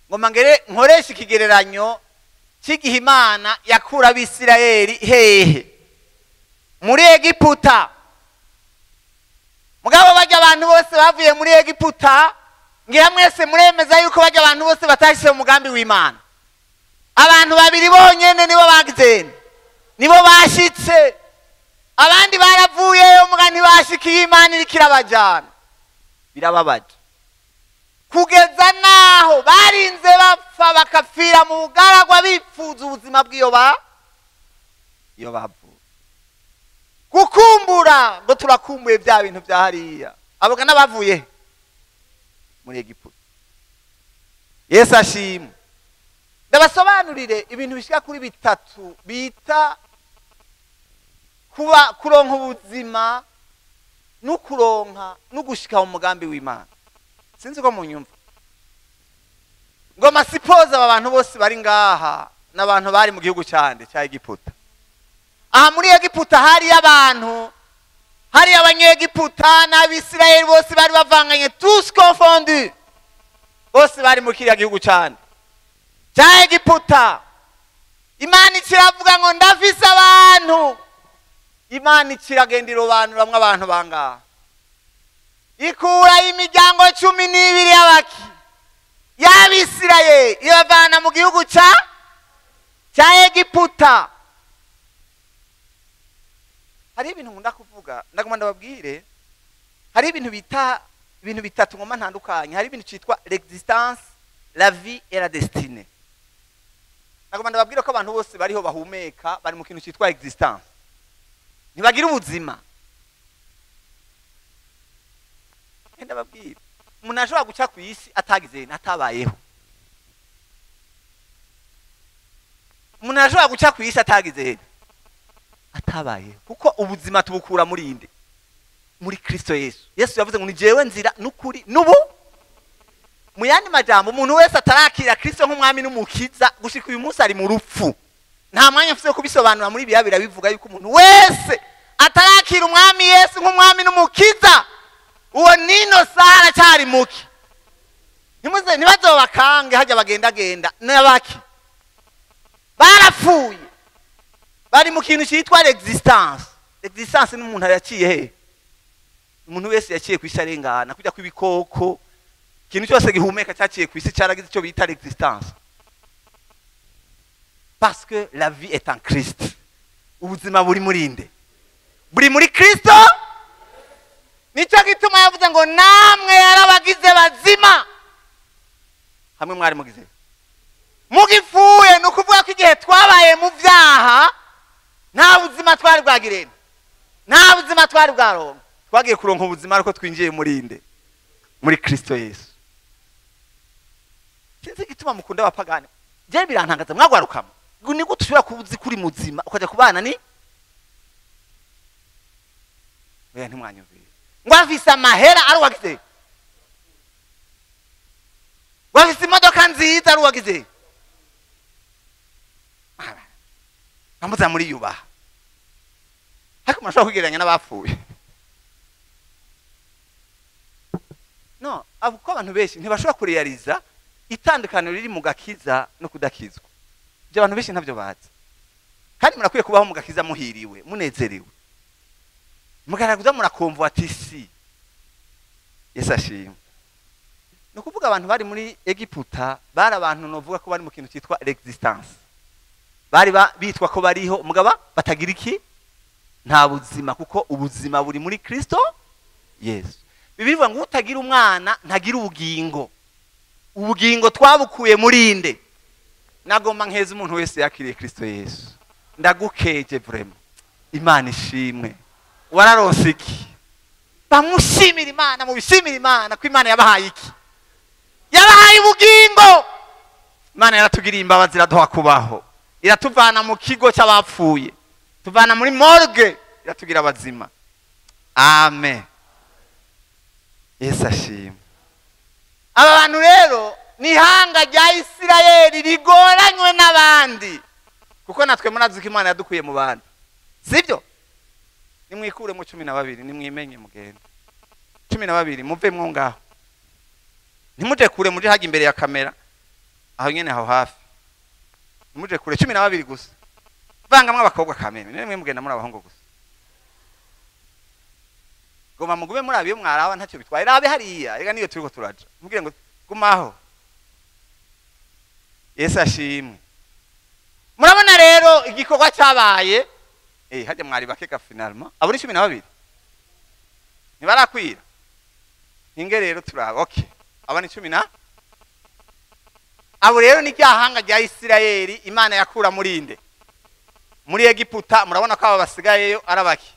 Ngoma ngere nkoresha ikigereranyo cy'igihe Imana yakura abisirayeli hehe muri Egiputa. Mugabo bajya abantu bose bavuye muri Egiputa, ngira mwese muremeza yuko bajya abantu bose batashise mu mugambi w'Imana. Abantu babiri bonyene nibo bagize, nibo bashitse. Abandi baravuyeyo mugani bashikiye Imana irikirabajana. Birababaje kugeza na ngaho barinze bapfa bakapfira mu bugaragwa bipfuza ubuzima bw'iyo bavuye gukumbura ngo turakumbuye bya bintu bya hariya aboga n'abavuye muri Egiputa. Yesu ashimwe. Ndabasobanurire ibintu bishika kuri bitatu bita kuronka ubuzima no kuronka no gushika mu mugambi w'Imana. Sinzi ko munyumva. Ngo masipoza abantu bose bari ngaha n'abantu bari mu gihugu cyande cya Egiputa. Aha muri Egiputa hari abantu, hari abanyegiputa n'Abisirayeli bose bari bavanganye, tous confondus. Bose bari mu kiriya gihugu cyane cya Egiputa. Imana ikiravuga ngo ndafise abantu. Imana ikiragenda irobanuramwe abantu bangaha. Ikura imiryango 12 y'abaki y'Abisirayeli ibavana mu gihugu cya Egiputa. Hari ibintu nkunda kuvuga, ndagomba ndababwire, hari ibintu bitatu ngoma ntandukanye. Hari ibintu cyitwa l'existence, la vie et la destinée. Ndagomba ndababwire ko abantu bose bariho bahumeka bari mu kintu cyitwa existence. Ntibagira ubuzima. Ndababwire, umuntu ashobora guca ku isi atagize atabayeho. Umuntu ashobora guca ku isi atagize atabayeho, kuko ubuzima tubukura muri inde? Muri Kristo Yesu. Yesu yavuze ngo ni jewe nzira n'ukuri n'ubu. Mu yandi majambo, umuntu wese atarakira Kristo nk'umwami n'umukiza gushika uyu munsi ari mu rupfu. Nta mwanya mfite kubisobanura muri Bibiliya bivuga yuko umuntu wese atarakira umwami Yesu nk'umwami n'umukiza uwo nino sara cyari muki. Ntibazobakange hajya bagenda n'abaki barapfuye, bari mu kintu cyitwa l'existence. L'existence ni umuntu yaciye he? Umuntu wese yaciye ku isi arengana kujya kw'ibikoko, ikintu cyose gihumeka cyaciye ku isi cyaragize icyo bita l'existence. Parce que la vie est en Christ. Ubuzima buri muri nde? Buri muri Kristo. Nicyo gituma yavuze ngo namwe yarabagize bazima. Hamwe mwari mugize mugifuye, nukuvuga ko igihe twabaye mu byaha nta buzima twari bwagirene, nta buzima twari bwaronka. Twagiye kuronka ubuzima ariko twinjiye muri nde? Muri Kristo Yesu. Sinzi gituma mukunda abapagani. Je birantangaza mwagwarukamo. Ni gute ushobora kubuzi kuri muzima ukaja kubana ni? Oya ntimwanyumvire. Ngo afise amahera ari wagize. Wafise imodoka nziza ari wagize. Amuza muri yubaha. Ariko murashobora kugereranya n'abapfuye. No, avuko abantu benshi ntibashobora kurealiza itandukaniro riri mu gakiza no kudakizwa. Je abantu benshi ntabyo bazi. Kandi murakwiye kubaho mu gakiza muhiriwe, munezerewe. Mugaraguza murakomva ati si. Yesu ashimwe. No kuvuga abantu bari muri Egiputa bari abantu novuga ko bari mu kintu cyitwa l'existence. Bari bitwa ko bariho umugaba batagira iki? Nta buzima, kuko ubuzima buri muri Kristo Yesu. Bibiliya ngo utagira umwana ntagira ubugingo. Ubugingo twabukuye muri nde? Nagomba nkeza umuntu wese yakiriye Kristo Yesu. Ndagukeje vraiment. Imana ishimwe. Wararose iki? Bamushimira Imana, mubishimira Imana ko Imana yabahaye iki? Yabahaye ubugingo. Imana yaratugiriye imbabazi iraduha kubaho. Iratuvana mu kigo cy'abapfuye. Tuvana muri morgue, iratugira abazima. Amen. Yesu ashimwe. Aba bantu rero ni hanga rya Isirayeli rigoranywe n'abandi, kuko natwe murazi ko Imana yadukuye mu bandi. Sibyo? Nimwikure mu 12, nimwimenye mugende. 12 muve mwo ngaho. Nimuje kure muri haga imbere ya kamera. Aho nyene aho hafi. Nimuje kure 12 gusa. Vangamwe abakobwa kameme. Nimwe mugenda muri abahungu gusa. Goma mugube muri abiyo mwaraba ntacyo bitwaye. Rabe hariya, rega niyo turiko turaja. Mubwire ngo gumaho. Yesu ashimwe. Murabona rero igikorwa cyabaye, hajya mwari bakeka finalement. Abo ni 12. Nibarakwira. Ninge rero turaba, okay. Aba ni 10 na abo rero ni ryahanga rya Isirayeli Imana yakura muri inde, muri Egiputa. Murabona ko aba basigayeyo arabaki?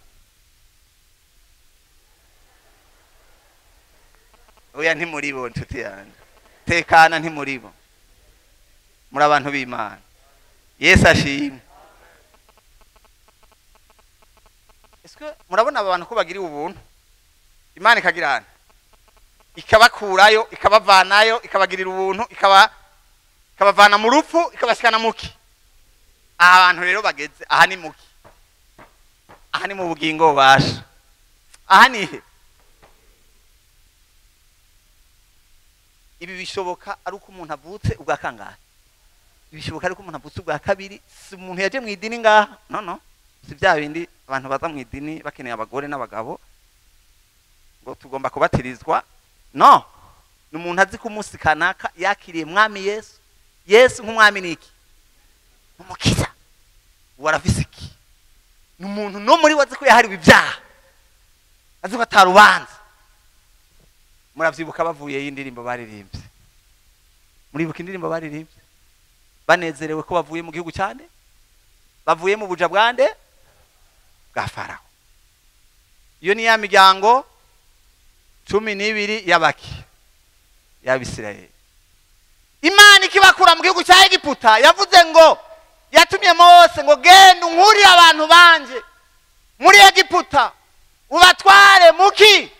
Oya ntimuribo nshuti yanjye, tekana ntimuribo, muri abantu b'Imana. Yesu ashimwe. Eske murabona aba bantu ko bagiriye ubuntu, Imana ikagirana ikabakurayo ikabavanayo ikabagirira ubuntu ikabavana mu rupfu ikabashikana muki. Aha abantu rero bageze aha ni muki, aha ni mu bugingo basha, aha ni he? Ibi bishoboka ari uko umuntu avutse ubwa kangahe? Bishoboka ari uko umuntu avutse ubwa kabiri. Si umuntu yaje mu idini ngaha, no, si bya bindi abantu baza mu idini bakeneye abagore n'abagabo ngo tugomba kubatirizwa, no. Ni umuntu azi ko umunsi kanaka yakiriye mwami Yesu nk'umwami niki, umukiza. Warafise iki? Ni umuntu no muri wazi ko yahariwe ibyaha, azi ko atarubanza. Muravyibuka bavuye y'indirimbo baririmbye, muribuka indirimbo baririmbye banezerewe ko bavuye mu gihugu cyane, bavuye mu buja bwande bwa Farawo. Iyo ni ya miryango 12 y'abaki y'Abisirayeli. Imana ikibakura mu gihugu cya Egiputa yavuze ngo, yatumye Mose ngo genda unkurire abantu banje muri Egiputa ubatware muki,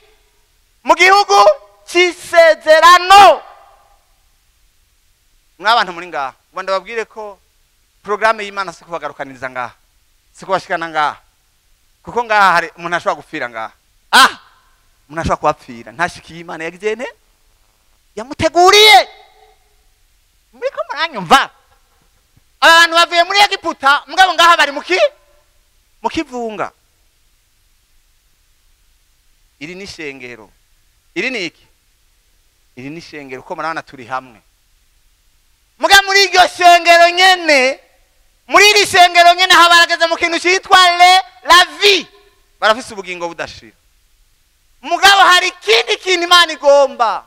mu gihugu cy'isezerano. Mwabantu muri ngaha ngo ndababwire ko programme y'Imana si kubagarukaniriza ngaha, si kubashikana ngaha, kuko ngaha hari umuntu ashobora gupfira ngaha. Umuntu ashobora kubapfira ntashikiye Imana yagize nte yamuteguriye. Muriko muranyumva? Abantu bavuye muri Egiputa mugabo ngaha bari mu kivunga. Iri ni shengero, iri ni iki? Iri ni shengero ko murabona turi hamwe. Muga muri iryo shengero nyene, muri iri shengero nyene habarageze mu kintu cyitwa la vie, barafise ubugingo budashira. Mugabo hari ikindi kintu Imana igomba,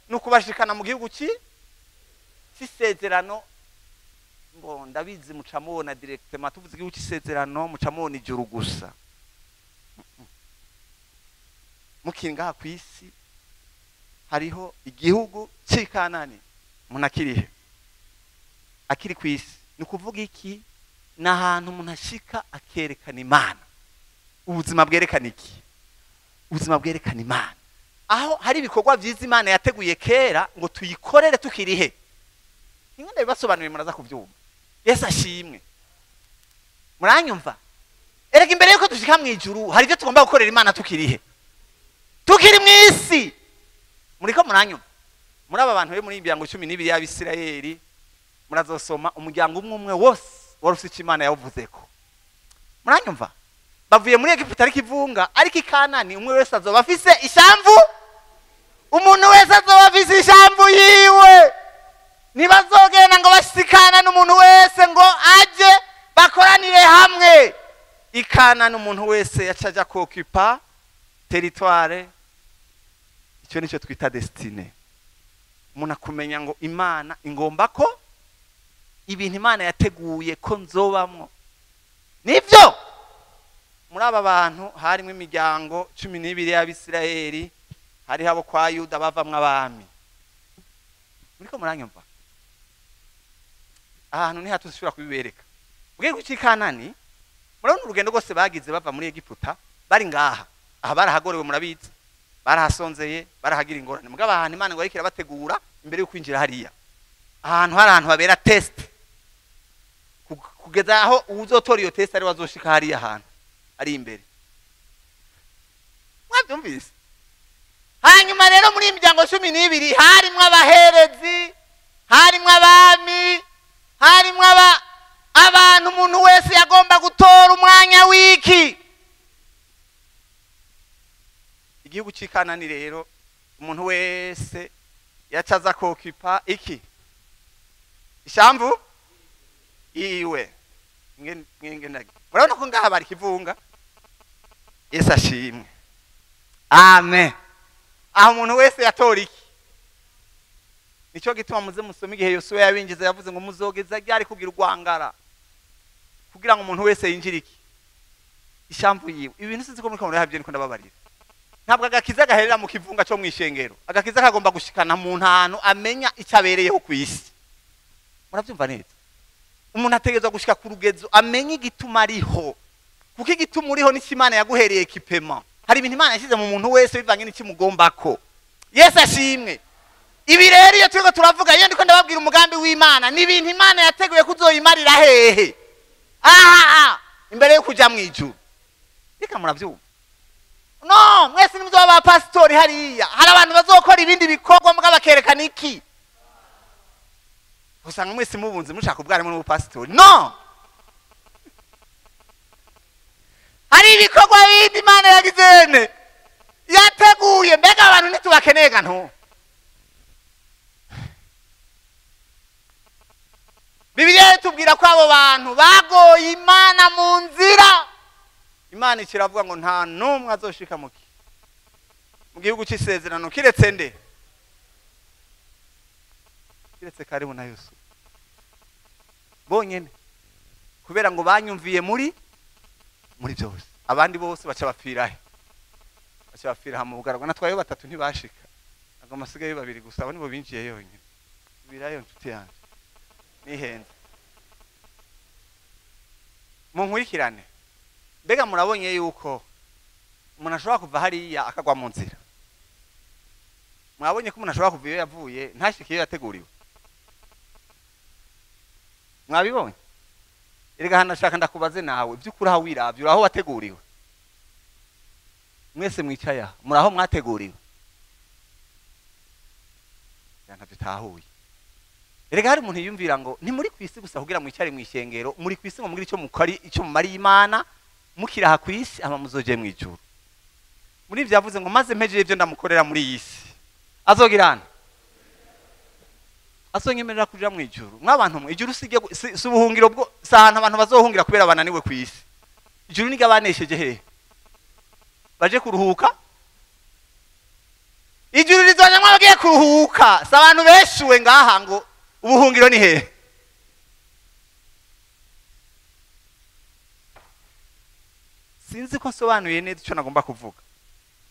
nukubashikana mu gihugu cy'isezerano. Ngo ndabizi mucamubona directement tuvuze igihugu cy'isezerano mucamubona ijuru gusa. Mukinga ku isi hariho igihugu cy'Ikanani, umuntu akirihe akiri ku isi. Ni kuvuga iki? Ni ahantu umuntu ashika akerekana Imana. Ubuzima bwerekana iki? Ubuzima bwerekana Imana. Aho hari ibikorwa byiza Imana yateguye kera ngo tuyikorere tukirihe. Ingene bibasobanuye muraza kubyumva. Yesu ashimwe. Muranyumva? Erega imbere yuko dushika mu ijuru hari ibyo tugomba gukorera Imana tukirihe, tukiri mu isi. Muriko muranyumva? Muri aba bantu muri imiryango 12 y'Abisirayeli murazosoma umuryango umwe wose warufise icyo Imana yawuvuzeko. Muranyumva? Bavuye muri Egiputa ari kivunga, ariko Ikanani umwe wese azoba afise ishamvu. Umuntu wese azoba afise ishamvu yiwe. Nibazogenda ngo bashikana n'umuntu wese ngo aje bakoranire hamwe. Ikanani umuntu wese yacaja ko occupa territoire. Icyo nicyo twita destine. Umuntu akumenya ngo Imana ingomba ko ibintu Imana yateguye ko nzobamwo nivyo. Muri aba bantu harimo imiryango 12 y'Abisirayeli, hari abo kwa Yuda bavamwe abami. Muriko muranyumva? Ahantu ni hatushobora kubibereka. Ubwego cy'Ikanani murabona urugendo rwose bagize bava muri Egiputa bari ngaha. Aha barahagorewe murabizi, barahasonzeye, barahagira ingorane. Mugabo ahantu Imana ngo ariko irabategura imbere yo kwinjira hariya. Ahantu hari ahantu babera test, kugeza aho uzotora iyo test ari wazoshika hariya ahantu ari imbere. Mwabyumvise? Hanyuma rero muri imiryango 12 harimo abaherezi, harimo abami, harimo abantu umuntu wese yagomba gutora umwanya wiki. Igihugu cy'Ikanani rero umuntu wese yacaza ko occupa iki ishamvu iwe. Murabona ko ngaha bari kivunga. Yesu ashimwe. Amen. Aho umuntu wese yatora iki nico gituma muze musoma igihe Yosuwa yabinjiza yavuze ngo muzogeza ryari kugira urwangara kugira ngo umuntu wese yinjire iki ishamvu yiwe. Ibintu sinzi ko muri kamera habye niko ndababarira. Ntabwo agakiza gaherera mu kivunga cyo mwishengero. Agakiza kagomba gushikana mu ntano amenya icyabereyeho ku isi. Murabyumva neza? Umuntu ategezwa gushika ku rugezo amenya igituma ariho. Kuko igituma uriho ni Imana yaguhereye kipema. Hari ibintu Imana yashyize mu muntu wese bivanye n'ikimugombako. Yesu ashimwe. Ibi rero iyo turiko turavuga yende ko ndababwira umugambi w'Imana ni ibintu Imana yateguye kuzoyimarira hehe. Imbere yo kuja mu ijuru. Reka muravyumva. No, mwese nimzo aba pastori hariya. Hari abantu bazokora ibindi bikorwa mbwa bakerekana iki? Usanga mwese mubunze mushaka ubwarimo n'ubupastori. No! Hari ibikorwa bindi Imana yagizene. Yateguye mbega abantu nitubakenega nto. Bibiliya itubwira ko abo bantu bagoye Imana mu nzira. Imana ikiravuga ngo nta numwe azoshika mu gihugu cy'isezerano kiretse nde? Kiretse Kalebu na Yosuwa. Bonyene. Kubera ngo banyumviye muri byose. Abandi bose baca bapfirahe. Baca bapfira mu bugaragwa. Natwaye batatu ntibashika. Ngo masigaye babiri gusa abo nibo binjiye yonyine. Birayo nshuti yanjye. Nihenze. Munkurikirane. Mbega murabonye yuko umuntu ashobora kuva hariya akagwa mu nzira. Mwabonye ko umuntu ashobora kuva iyo yavuye ntashike iyo yateguriwe. Mwabibonye? Erega hano ashaka ndakubaze nawe by'ukuri aho wiravye uraho wateguriwe. Mwese mwicaya muraho mwateguriwe. Yana bitahuye. Erega hari umuntu yumvira ngo ni muri kwisi gusa kugira mwicare mwishengero muri kwisi ngo mugira icyo mukari icyo mumari Imana mukiraha kwisi ama muzoje mwijuru. Muri ivyo yavuze ngo maze mpejeje ibyo ndamukorera muri yisi. Azogirana. Azonyemerera kuja mwijuru. Mwabantu mu ijuru sige subuhungiro bwo sahana abantu bazohungira kubera bananiwe kwisi. Ijuru niga banesheje he. Baje kuruhuka. Ijuru rizonya mwabagiye kuruhuka. Sabantu beshuwe ngaha ngo ubuhungiro ni he. Sinzi ko nsobanuye neza icyo nagomba kuvuga.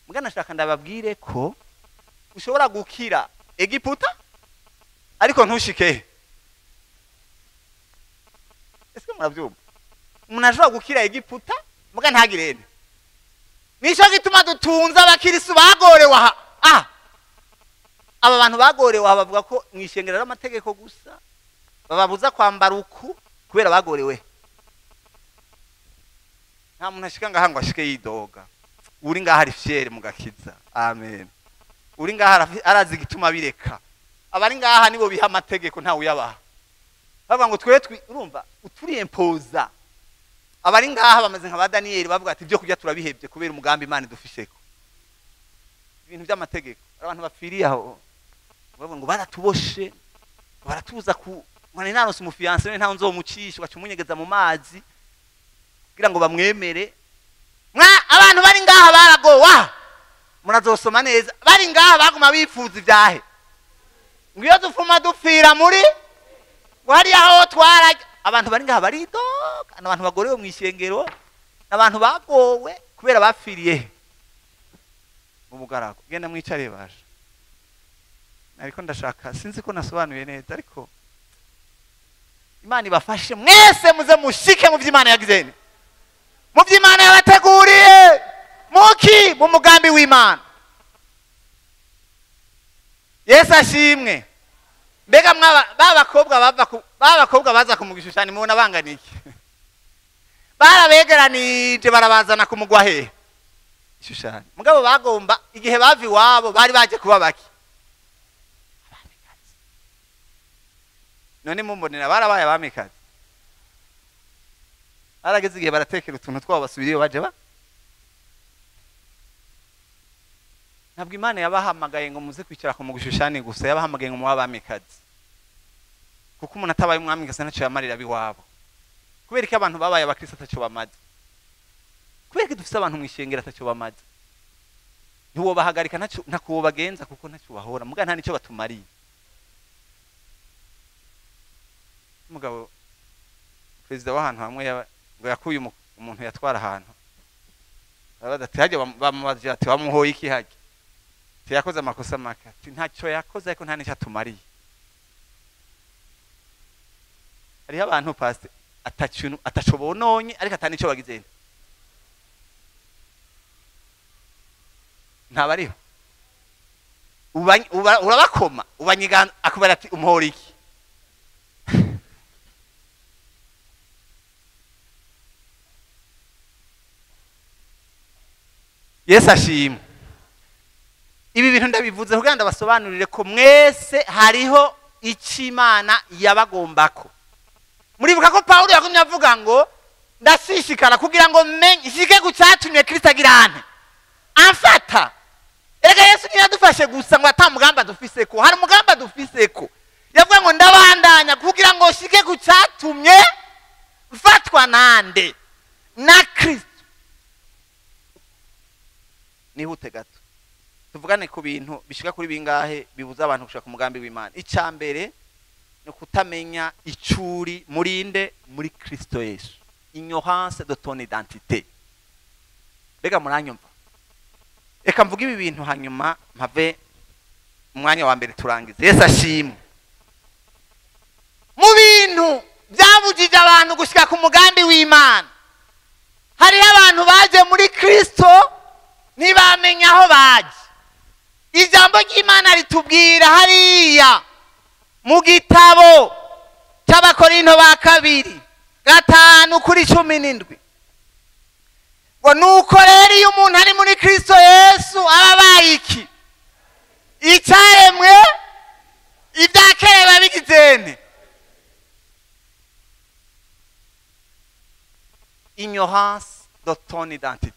Mugana shaka ndababwire ko ushobora gukira Egiputa ariko ntushike. Ese murabyumva? Umuntu ashobora gukira Egiputa muga ntagirene. Nisho gituma dutunza abakirisu bagorewe aha. Aba bantu bagorewe bavuga ko mwishengera n'amategeko gusa. Bababuza kwambara uku kubera bagorewe. Nta muntu ashika ngaha ngo ashike yidoga. Uri ngaha ari fiere mu gakiza. Amen. Uri ngaha arazi gituma bireka. Abari ngaha nibo biha amategeko nta uyabaha. Bavuga ngo twe urumva uturi impoza. Abari ngaha bameze nka ba Daniel bavuga ati byo kujya turabihebye kubera umugambi Imana dufisheko. Ibintu by'amategeko. Abantu bapfiriye aho. Bavuga ngo baratuboshe. Baratuza ku mwana naronse umufiance nta nzomucisha bacumunyegeza mu mazi. Kugira ngo bamwemere. Abantu bari ngaha baragowa. Murazosoma neza. Bari ngaha baguma bifuza ibyahe. Ngiyo dufuma dupfira muri wari aho twara abantu bari ngaha baridoga n'abantu bagorewe mu ishengero n'abantu bagowe kubera bapfiriye mu bugarago. Genda mwicare baje. Ariko ndashaka sinzi ko nasobanuye neza ariko Imana ibafashe mwese muze mushike mu vy'Imana yagizene. Mu vy'Imana yabateguriye muki mu mugambi w'Imana. Yesu ashimwe. Mbega babakobwa baza kumugishushanyo mubona banganiki. Barabegeranije barabazana kumugwa he. Ishushanyo. Mugabo bagomba igihe bavi wabo bari baje kuba baki. None mumbonera barabaye abamikazi. Arageze igihe baratekera utuntu twabo basubiriye baje ba. Ntabwo Imana yabahamagaye ngo muze kwicara ku mugushushani gusa yabahamagaye ngo muwabamikazi. Kuko umuntu atabaye umwamikazi ntaco yamarira biwabo. Kubera ko abantu babaye abakristo ataco bamaze. Kubera ko dufite abantu mwishengera ataco bamaze. Ntiwo bahagarika ntaco bagenza kuko ntaco bahora. Muga nta nico batumariye. umugabo perezida w'ahantu hamwe ngo yakuye umuntu yatwara ahantu ati hajya bamubaza ati wamuhoye iki hajya yakoze amakosa make ati ntacyo yakoze ariko nta n'icyo atumariye. hariho abantu pasite ataco bononye ariko atani icyo bagize ntabariho urabakoma ubanyiga akubara ati umuhora iki. Yesu ashimwe. Ibi bintu ndabivuze kugira ndabasobanurire ko mwese hariho ikimana yabagombako. Muribuka ko Paulo yakumye avuga ngo ndashishikara kugira ngo menye gucatumye Kristo agirane amfata. Erega Yesu ntiyadufashe gusa ngo atamugamba dufise ko, hari umugamba dufise ko. Yavuga ngo ndabandanya kugira ngo shike gucatumye mfatwa nande na Kristo. Nihute gato tuvugane ku bintu bishika kuri bingahe bibuza abantu gushaka umugambi w'Imana. Icambere no kutamenya icuri murinde muri Kristo Yesu, ignorance de ton identité. Bega muranyumva? Eka mvuga ibi bintu hanyuma mpave umwanya wa mbere turangize. Yesu ashimwe. Mu bintu byabujije abantu gushika ku mugambi w'Imana, hari abantu baje muri Kristo ntibamenya aho baje. Ijambo ry'Imana ritubwira hariya mu gitabo cy'Abakorinto ba kabiri 5:17 ngo nuko rero iyo umuntu ari muri Kristo Yesu ababaye iki icyaremwe ibyakere babigizene. Ignorance de ton identité.